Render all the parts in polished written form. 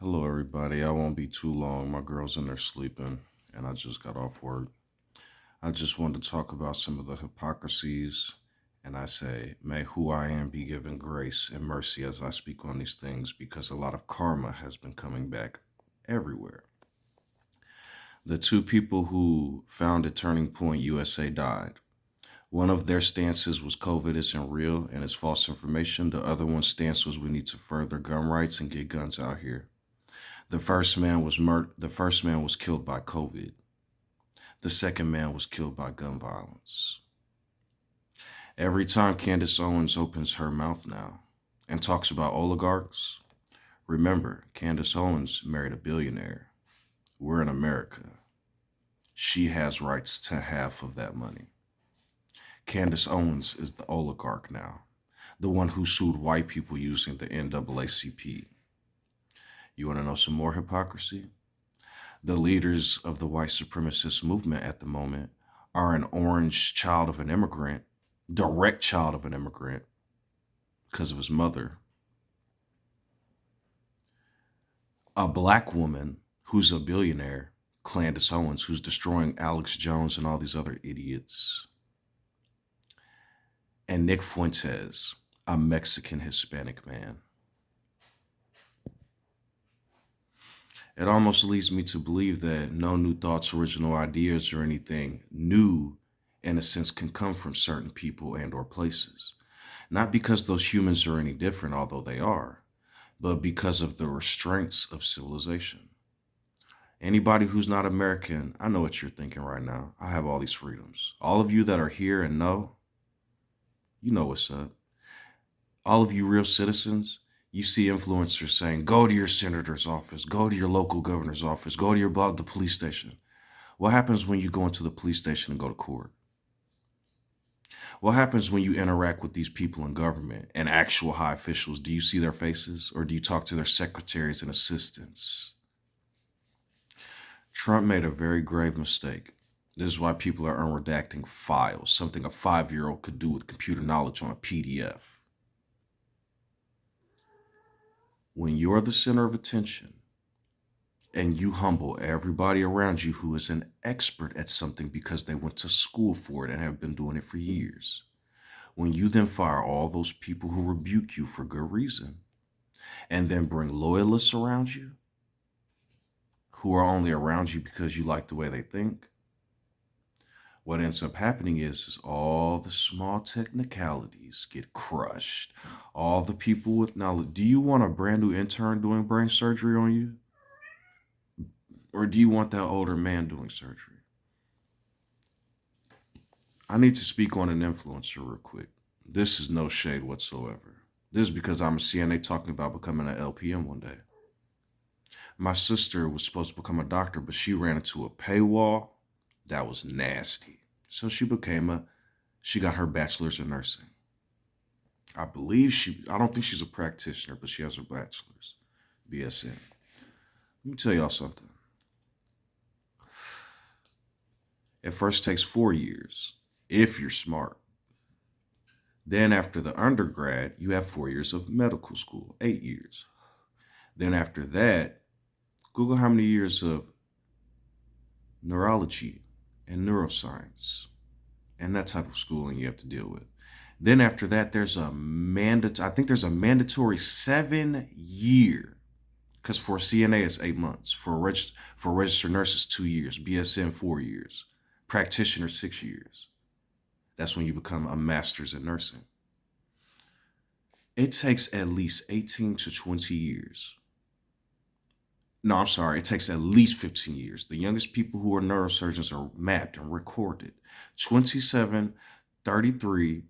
Hello, everybody. I won't be too long. My girl's in there sleeping, and I just got off work. I just wanted to talk about some of the hypocrisies, and I say, may who I am be given grace and mercy as I speak on these things, because a lot of karma has been coming back everywhere. The two people who founded Turning Point USA died. One of their stances was COVID isn't real and it's false information. The other one's stance was we need to further gun rights and get guns out here. The first man was The first man was killed by COVID. The second man was killed by gun violence. Every time Candace Owens opens her mouth now and talks about oligarchs, remember Candace Owens married a billionaire. We're in America. She has rights to half of that money. Candace Owens is the oligarch now, the one who sued white people using the NAACP. You want to know some more hypocrisy? The leaders of the white supremacist movement at the moment are an orange child of an immigrant, direct child of an immigrant because of his mother, a black woman who's a billionaire, Candace Owens, who's destroying Alex Jones and all these other idiots, and Nick Fuentes, a Mexican Hispanic man. It almost leads me to believe that no new thoughts, original ideas, or anything new, in a sense, can come from certain people and or places. Not because those humans are any different, although they are, but because of the restraints of civilization. Anybody who's not American, I know what you're thinking right now. I have all these freedoms. All of you that are here and know, you know what's up. All of you real citizens, you see influencers saying, go to your senator's office, go to your local governor's office, go to the police station. What happens when you go into the police station and go to court? What happens when you interact with these people in government and actual high officials? Do you see their faces or do you talk to their secretaries and assistants? Trump made a very grave mistake. This is why people are unredacting files, something a 5-year-old could do with computer knowledge on a PDF. When you're the center of attention and you humble everybody around you who is an expert at something because they went to school for it and have been doing it for years, when you then fire all those people who rebuke you for good reason and then bring loyalists around you who are only around you because you like the way they think, what ends up happening is all the small technicalities get crushed. All the people with knowledge. Do you want a brand new intern doing brain surgery on you? Or do you want that older man doing surgery? I need to speak on an influencer real quick. This is no shade whatsoever. This is because I'm a CNA talking about becoming an LPN one day. My sister was supposed to become a doctor, but she ran into a paywall that was nasty. So she got her bachelor's in nursing. I don't think she's a practitioner, but she has her bachelor's, BSN. Let me tell y'all something. It first takes 4 years, if you're smart. Then after the undergrad, you have 4 years of medical school, 8 years. Then after that, Google how many years of neurology and neuroscience and that type of schooling you have to deal with. Then after that, I think there's a mandatory 7 year, because for CNA it's 8 months, for registered nurses 2 years, BSN 4 years, practitioner 6 years. That's when you become a master's in nursing. It takes at least 18 to 20 years. No, I'm sorry, it takes at least 15 years. The youngest people who are neurosurgeons are mapped and recorded. 27, 33.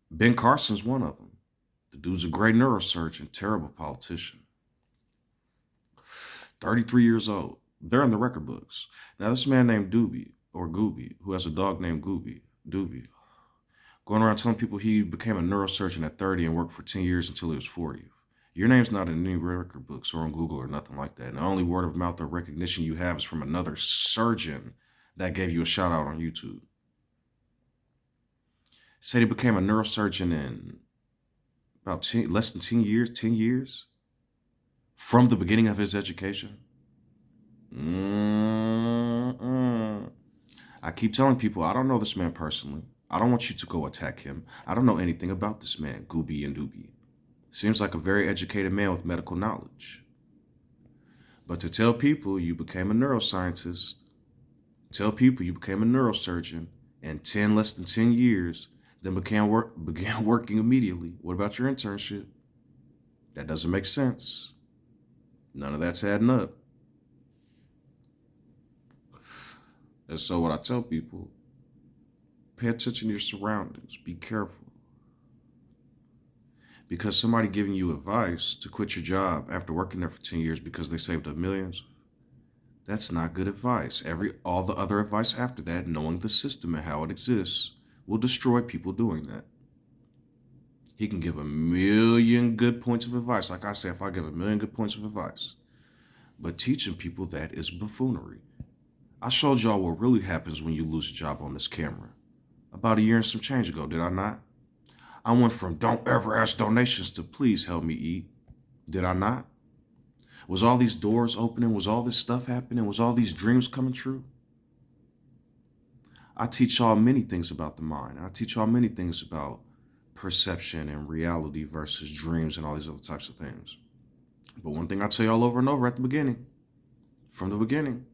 Ben Carson's one of them. The dude's a great neurosurgeon, terrible politician. 33 years old. They're in the record books. Now, this man named Doobie, or Gooby, who has a dog named Doobie, going around telling people he became a neurosurgeon at 30 and worked for 10 years until he was 40. Your name's not in any record books or on Google or nothing like that. And the only word of mouth or recognition you have is from another surgeon that gave you a shout out on YouTube. Said he became a neurosurgeon in about less than 10 years, from the beginning of his education? Mm-mm. I keep telling people, I don't know this man personally. I don't want you to go attack him. I don't know anything about this man, Gooby and Doobie. Seems like a very educated man with medical knowledge. But to tell people you became a neuroscientist, tell people you became a neurosurgeon in less than 10 years, then began working immediately. What about your internship? That doesn't make sense. None of that's adding up. And so what I tell people, pay attention to your surroundings. Be careful. Because somebody giving you advice to quit your job after working there for 10 years because they saved up millions, that's not good advice. All the other advice after that, knowing the system and how it exists, will destroy people doing that. He can give a million good points of advice. Like I say, if I give a million good points of advice, but teaching people that is buffoonery. I showed y'all what really happens when you lose a job on this camera. About a year and some change ago, did I not? I went from don't ever ask donations to please help me eat. Did I not? Was all these doors opening? Was all this stuff happening? Was all these dreams coming true? I teach y'all many things about the mind. I teach y'all many things about perception and reality versus dreams and all these other types of things. But one thing I tell y'all over and over at the beginning, from the beginning,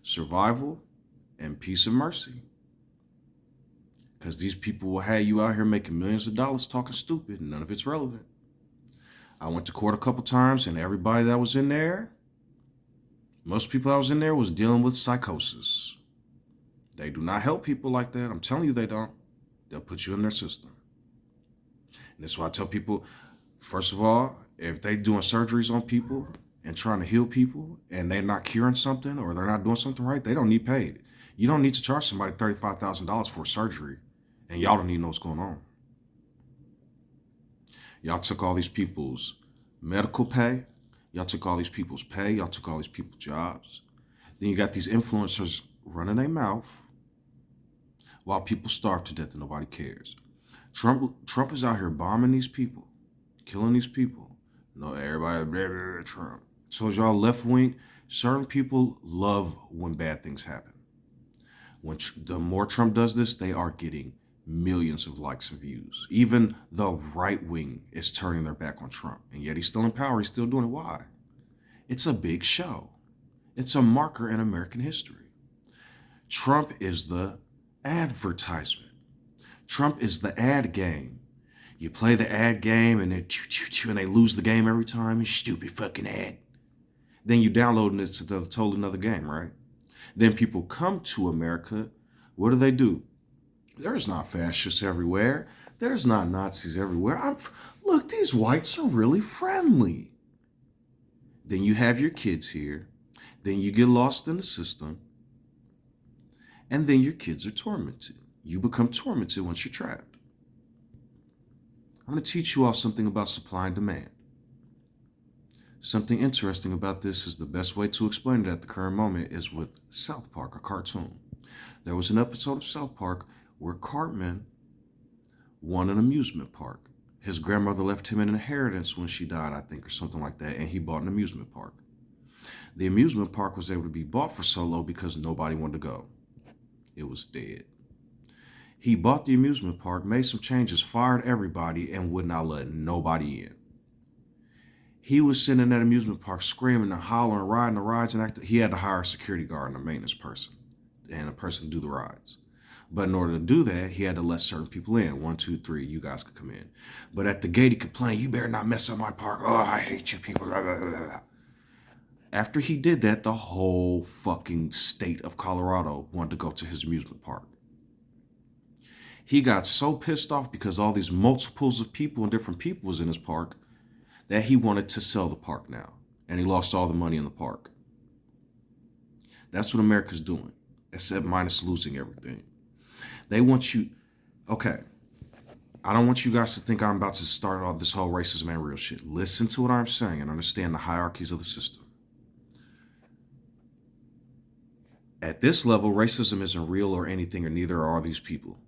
survival and peace and mercy. Because these people will have you out here making millions of dollars talking stupid and none of it's relevant. I went to court a couple times and everybody that was in there, most people that was in there was dealing with psychosis. They do not help people like that. I'm telling you they don't. They'll put you in their system. And that's why I tell people, first of all, if they doing surgeries on people and trying to heal people and they're not curing something or they're not doing something right, they don't need paid. You don't need to charge somebody $35,000 for surgery and y'all don't even know what's going on. Y'all took all these people's medical pay. Y'all took all these people's pay. Y'all took all these people's jobs. Then you got these influencers running their mouth while people starve to death and nobody cares. Trump is out here bombing these people, killing these people. No, everybody, blah, blah, blah, Trump. So as y'all left wing, certain people love when bad things happen. When the more Trump does this, they are getting millions of likes and views. Even the right wing is turning their back on Trump. And yet he's still in power. He's still doing it. Why? It's a big show. It's a marker in American history. Trump is the advertisement. Trump is the ad game. You play the ad game and they lose the game every time. Stupid fucking ad. Then you download it, it's a totally another game, right? Then people come to America. What do? There's not fascists everywhere. There's not Nazis everywhere. Look, these whites are really friendly. Then you have your kids here. Then you get lost in the system. And then your kids are tormented. You become tormented once you're trapped. I'm going to teach you all something about supply and demand. Something interesting about this is the best way to explain it at the current moment is with South Park, a cartoon. There was an episode of South Park where Cartman won an amusement park. His grandmother left him an inheritance when she died, I think, or something like that, and he bought an amusement park. The amusement park was able to be bought for so low because nobody wanted to go. It was dead. He bought the amusement park, made some changes, fired everybody, and would not let nobody in. He was sitting in that amusement park screaming and hollering, riding the rides, and he had to hire a security guard and a maintenance person and a person to do the rides. But in order to do that, he had to let certain people in. 1, 2, 3, you guys could come in. But at the gate, he complained, "You better not mess up my park. Oh, I hate you people." Blah, blah, blah, blah. After he did that, the whole fucking state of Colorado wanted to go to his amusement park. He got so pissed off because all these multiples of people and different people was in his park that he wanted to sell the park now. And he lost all the money in the park. That's what America's doing, except minus losing everything. They want you, okay, I don't want you guys to think I'm about to start all this whole racism and real shit. Listen to what I'm saying and understand the hierarchies of the system. At this level, racism isn't real or anything, or neither are these people.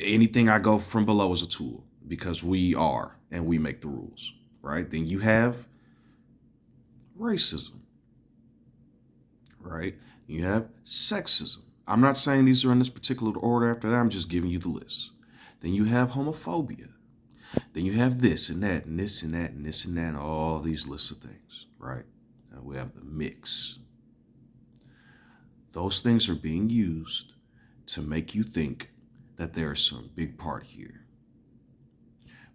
Anything I go from below is a tool because we are and we make the rules, right? Then you have racism, right? You have sexism. I'm not saying these are in this particular order after that. I'm just giving you the list. Then you have homophobia. Then you have this and that and this and that and this and that and all these lists of things, right? And we have the mix. Those things are being used to make you think that there's some big part here.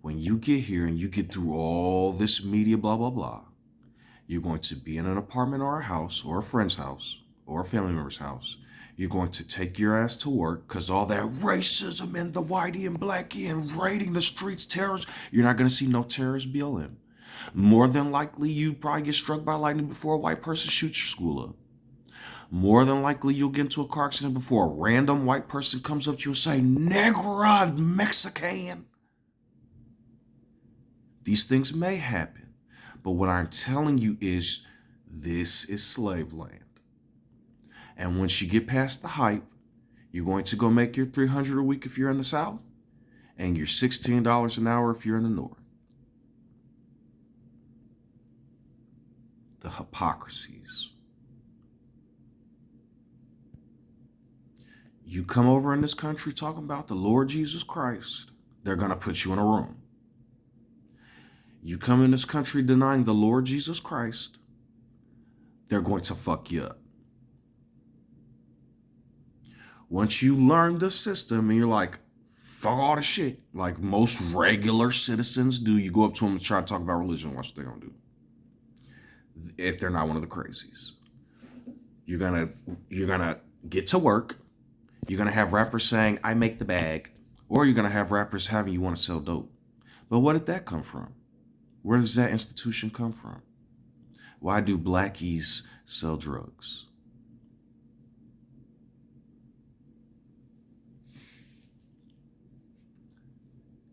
When you get here and you get through all this media, blah, blah, blah, you're going to be in an apartment or a house or a friend's house or a family member's house. You're going to take your ass to work because all that racism and the whitey and blackie and raiding the streets, terrorists, you're not going to see no terrorist BLM. More than likely, you probably get struck by lightning before a white person shoots your school up. More than likely, you'll get into a car accident before a random white person comes up to you and say, Negra, Mexican. These things may happen, but what I'm telling you is this is slave land. And once you get past the hype, you're going to go make your $300 a week if you're in the South, and your $16 an hour if you're in the North. The hypocrisies. You come over in this country talking about the Lord Jesus Christ, they're going to put you in a room. You come in this country denying the Lord Jesus Christ, they're going to fuck you up. Once you learn the system and you're like, fuck all the shit, like most regular citizens do, you go up to them and try to talk about religion, watch what they're going to do. If they're not one of the crazies. You're gonna get to work. You're going to have rappers saying, I make the bag. Or you're going to have rappers having you want to sell dope. But where did that come from? Where does that institution come from? Why do blackies sell drugs?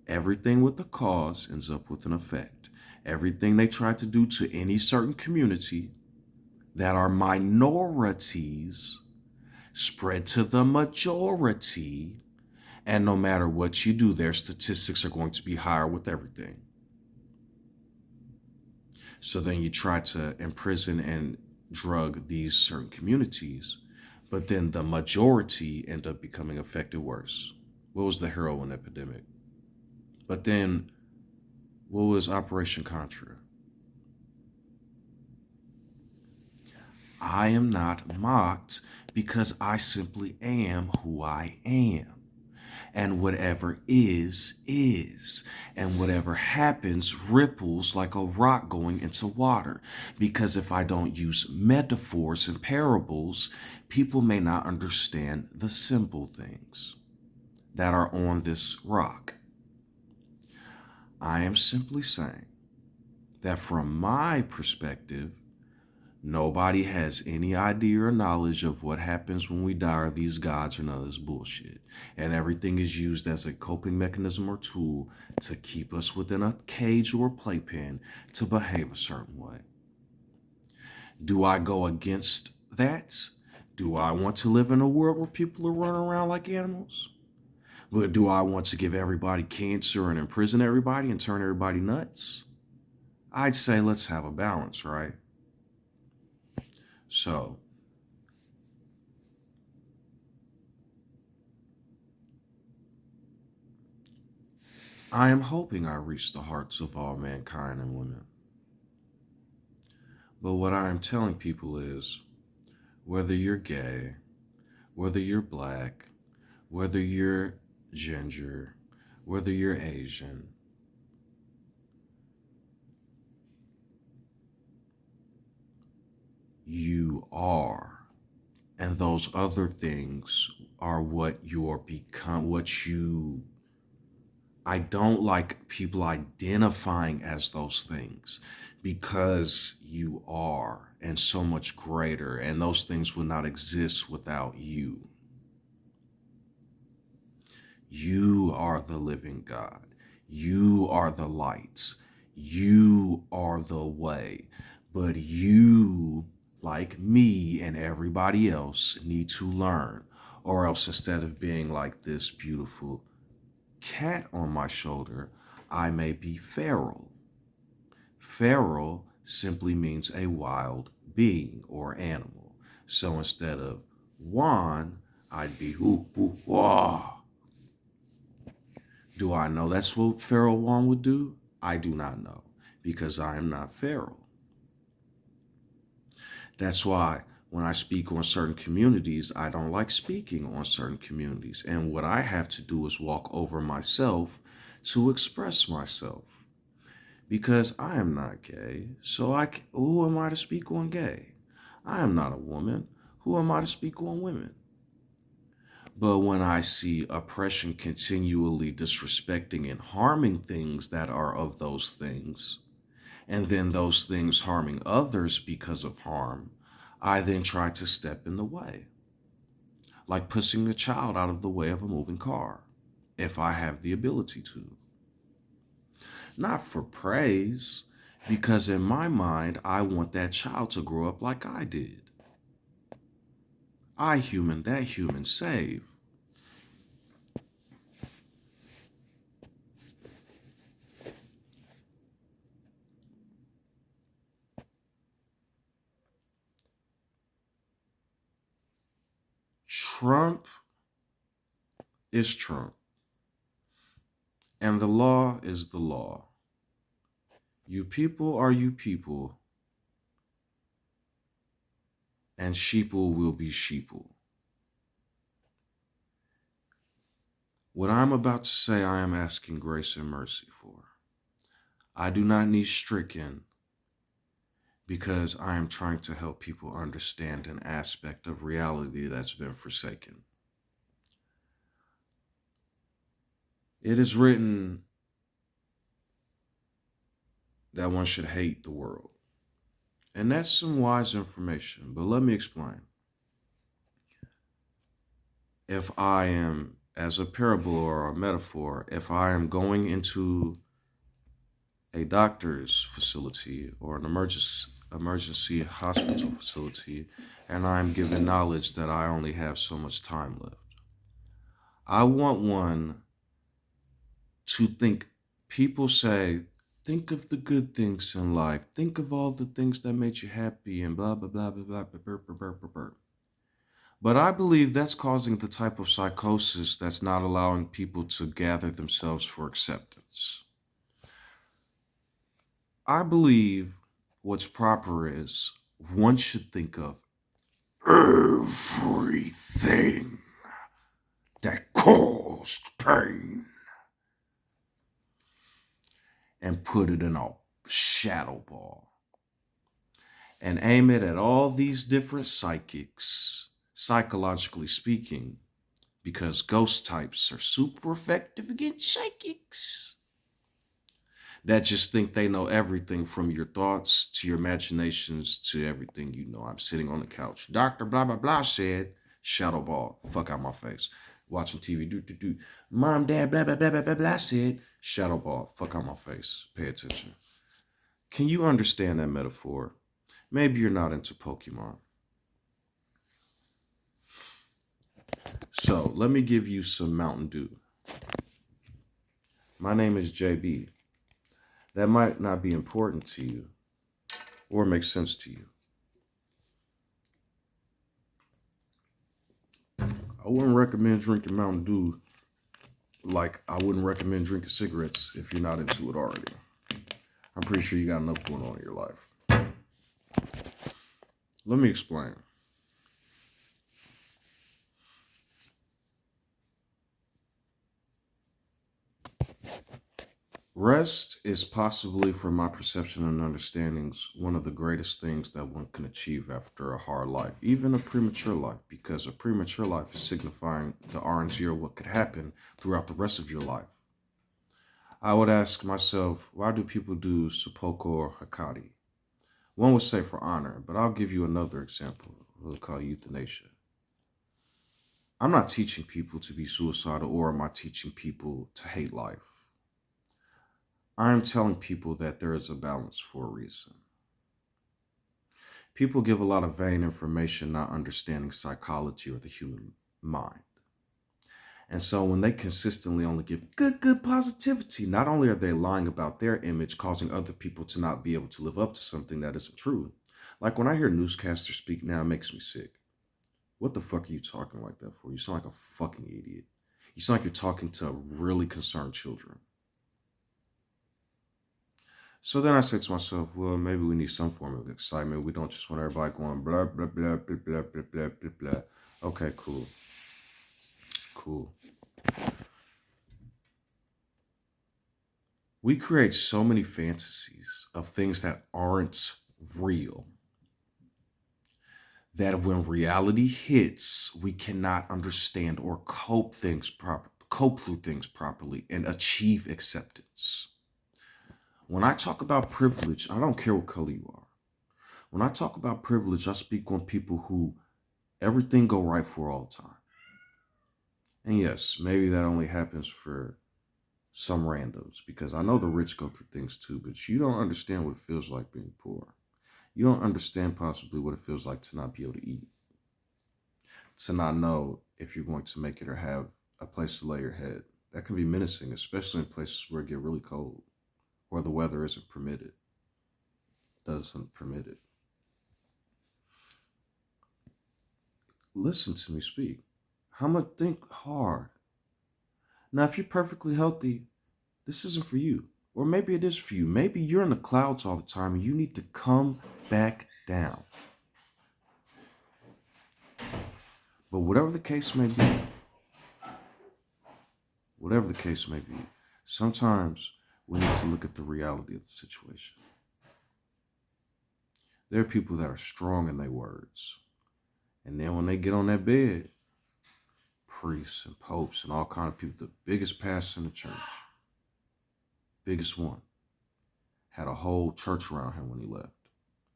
Everything with the cause ends up with an effect. Everything they try to do to any certain community that are minorities spread to the majority, and no matter what you do, their statistics are going to be higher with everything. So then you try to imprison and drug these certain communities, but then the majority end up becoming affected worse. What was the heroin epidemic? But then what was Operation Contra? I am not mocked because I simply am who I am. And whatever is. And whatever happens ripples like a rock going into water. Because if I don't use metaphors and parables, people may not understand the simple things that are on this rock. I am simply saying that from my perspective, nobody has any idea or knowledge of what happens when we die or these gods or none of this bullshit. And everything is used as a coping mechanism or tool to keep us within a cage or a playpen to behave a certain way. Do I go against that? Do I want to live in a world where people are running around like animals? But do I want to give everybody cancer and imprison everybody and turn everybody nuts? I'd say let's have a balance, right? So, I am hoping I reach the hearts of all mankind and women. But what I am telling people is, whether you're gay, whether you're black, whether you're ginger, whether you're Asian, you are. And those other things are what you're become, I don't like people identifying as those things because you are and so much greater, and those things would not exist without you. You are the living God. You are the lights. You are the way. But you, like me and everybody else, need to learn, or else instead of being like this beautiful cat on my shoulder, I may be feral. Feral simply means a wild being or animal. So instead of Juan, I'd be hoo hoo wah. Do I know that's what feral Juan would do? I do not know because I am not feral. That's why when I speak on certain communities, I don't like speaking on certain communities. And what I have to do is walk over myself to express myself because I am not gay. So who am I to speak on gay? I am not a woman. Who am I to speak on women? But when I see oppression continually disrespecting and harming things that are of those things, and then those things harming others because of harm, I then try to step in the way, like pushing a child out of the way of a moving car, if I have the ability to. Not for praise, because in my mind, I want that child to grow up like I did. I human, that human, save. Trump is Trump, and the law is the law. You people are you people, and sheeple will be sheeple. What I'm about to say, I am asking grace and mercy for. I do not need stricken because I am trying to help people understand an aspect of reality that's been forsaken. It is written that one should hate the world. And that's some wise information, but let me explain. If I am, as a parable or a metaphor, if I am going into a doctor's facility or an emergency hospital facility and I'm given knowledge that I only have so much time left, I want one to think. People say, think of the good things in life, think of all the things that made you happy and blah blah blah blah blah blah blah blah blah blah, blah. But I believe that's causing the type of psychosis that's not allowing people to gather themselves for acceptance. I believe what's proper is one should think of everything that caused pain and put it in a shadow ball and aim it at all these different psychics, psychologically speaking, because ghost types are super effective against psychics that just think they know everything from your thoughts to your imaginations to everything you know. I'm sitting on the couch. Dr. Blah, blah, blah said, shadow ball, fuck out my face. Watching TV, do, do, do. Mom, dad, blah, blah, blah, blah, blah, blah said, shadow ball, fuck out my face. Pay attention. Can you understand that metaphor? Maybe you're not into Pokemon. So let me give you some Mountain Dew. My name is JB. That might not be important to you or make sense to you. I wouldn't recommend drinking Mountain Dew like I wouldn't recommend drinking cigarettes if you're not into it already. I'm pretty sure you got enough going on in your life. Let me explain. Rest is possibly, from my perception and understandings, one of the greatest things that one can achieve after a hard life, even a premature life, because a premature life is signifying the RNG or what could happen throughout the rest of your life. I would ask myself, why do people do seppuku or hakati? One would say for honor, but I'll give you another example. We'll call euthanasia. I'm not teaching people to be suicidal, or am I teaching people to hate life? I am telling people that there is a balance for a reason. People give a lot of vain information, not understanding psychology or the human mind. And so when they consistently only give good positivity, not only are they lying about their image, causing other people to not be able to live up to something that isn't true. Like when I hear newscasters speak now, it makes me sick. What the fuck are you talking like that for? You sound like a fucking idiot. You sound like you're talking to really concerned children. So then I said to myself, well, maybe we need some form of excitement. We don't just want everybody going blah, blah, blah, blah, blah, blah, blah, blah, blah. Okay, cool. Cool. We create so many fantasies of things that aren't real that when reality hits, we cannot understand or cope through things properly and achieve acceptance. When I talk about privilege, I don't care what color you are. When I talk about privilege, I speak on people who everything go right for all the time. And yes, maybe that only happens for some randoms because I know the rich go through things too, but you don't understand what it feels like being poor. You don't understand possibly what it feels like to not be able to eat, to not know if you're going to make it or have a place to lay your head. That can be menacing, especially in places where it get really cold, where the weather isn't permitted, doesn't permit it. Listen to me speak. How much think hard. Now, if you're perfectly healthy, this isn't for you. Or maybe it is for you. Maybe you're in the clouds all the time and you need to come back down. But whatever the case may be, sometimes we need to look at the reality of the situation. There are people that are strong in their words. And then when they get on that bed, priests and popes and all kind of people, the biggest pastor in the church, biggest one, had a whole church around him when he left.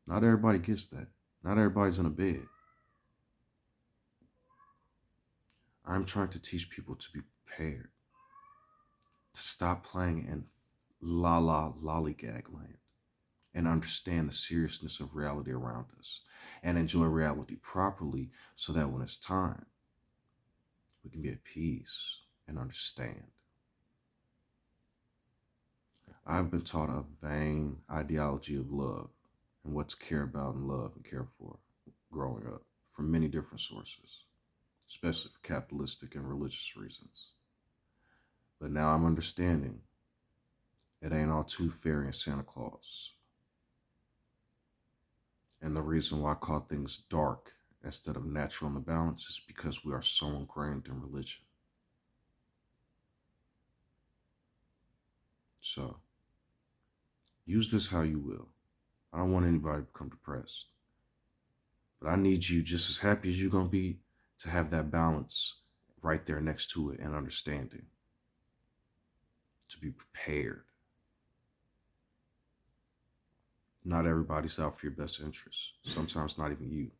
Not everybody gets that. Not everybody's in a bed. I'm trying to teach people to be prepared, to stop playing in lollygag land and understand the seriousness of reality around us and enjoy reality properly so that when it's time, we can be at peace and understand. I've been taught a vain ideology of love and what to care about and love and care for growing up from many different sources, especially for capitalistic and religious reasons. But now I'm understanding it ain't all tooth fairy and Santa Claus. And the reason why I call things dark instead of natural in the balance is because we are so ingrained in religion. So use this how you will. I don't want anybody to become depressed. But I need you just as happy as you're going to be to have that balance right there next to it and understanding. To be prepared. Not everybody's out for your best interest. Sometimes not even you.